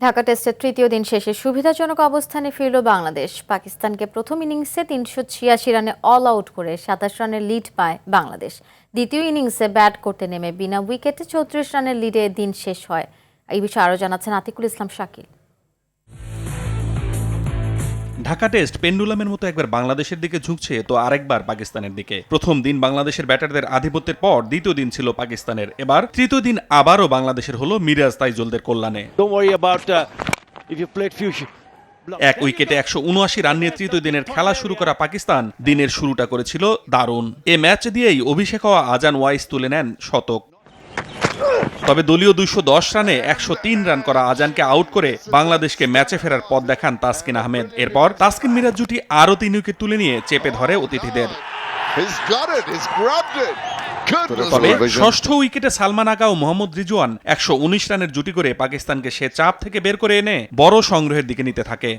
ঢাকা টেস্টের তৃতীয় দিন শেষে সুবিধাজনক অবস্থানে ফিরল বাংলাদেশ। পাকিস্তানকে প্রথম ইনিংসে ৩৮৬ রানে অল আউট করে ২৭ রানের লিড পায় বাংলাদেশ। দ্বিতীয় ইনিংসে ব্যাট করতে নেমে বিনা উইকেটে ৩৪ রানের লিডে দিন শেষ হয়। এই বিষয়ে আরও জানাচ্ছেন আতিকুল ইসলাম শাকিল। ঢাকা টেস্ট পেন্ডুলামের মতো একবার বাংলাদেশের দিকে ঝুঁকছে তো আরেকবার পাকিস্তানের দিকে। প্রথম দিন বাংলাদেশের ব্যাটারদের আধিপত্যের পর দ্বিতীয় দিন ছিল পাকিস্তানের। এবার তৃতীয় দিন আবারও বাংলাদেশের হলো মিরাজ তাইজুলদের কল্যাণে। এক উইকেটে ১৭৯ রান নিয়ে তৃতীয় দিনের খেলা শুরু করা পাকিস্তান দিনের শুরুটা করেছিল দারুণ। এ ম্যাচ দিয়েই অভিষেক হওয়া আজান ওয়াইস তুলে নেন শতক। তবে দলীয় ২১০ রানে ১০৩ রান করা আজানকে আউট করে বাংলাদেশকে ম্যাচে ফেরার পথ দেখান তাসকিন আহমেদ। এরপর তাসকিন মিরাজ জুটি আরও ৩ উইকেট তুলে নিয়ে চেপে ধরে অতিথিদের। তবে ষষ্ঠ উইকেটে সালমান আগা ও মোহাম্মদ রিজওয়ান ১১৯ রানের জুটি করে পাকিস্তানকে সে চাপ থেকে বের করে এনে বড় সংগ্রহের দিকে নিতে থাকে।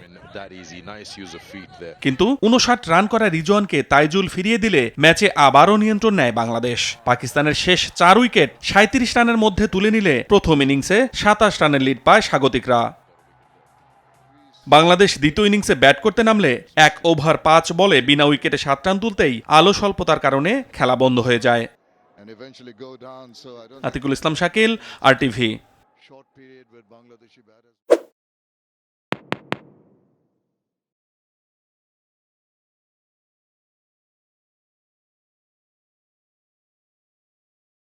কিন্তু ৫৯ রান করা রিজওয়ানকে তাইজুল ফিরিয়ে দিলে ম্যাচে আবারও নিয়ন্ত্রণ নেয় বাংলাদেশ। পাকিস্তানের শেষ ৪ উইকেট ৩৭ রানের মধ্যে তুলে নিলে প্রথম ইনিংসে ২৭ রানের লিড পায় স্বাগতিকরা। বাংলাদেশ দ্বিতীয় ইনিংসে ব্যাট করতে নামলে ১ ওভার ৫ বলে বিনা উইকেটে ৭ রান তুলতেই আলো স্বল্পতার কারণে খেলা বন্ধ হয়ে যায়। আতিকুল ইসলাম শাকিল, RTV।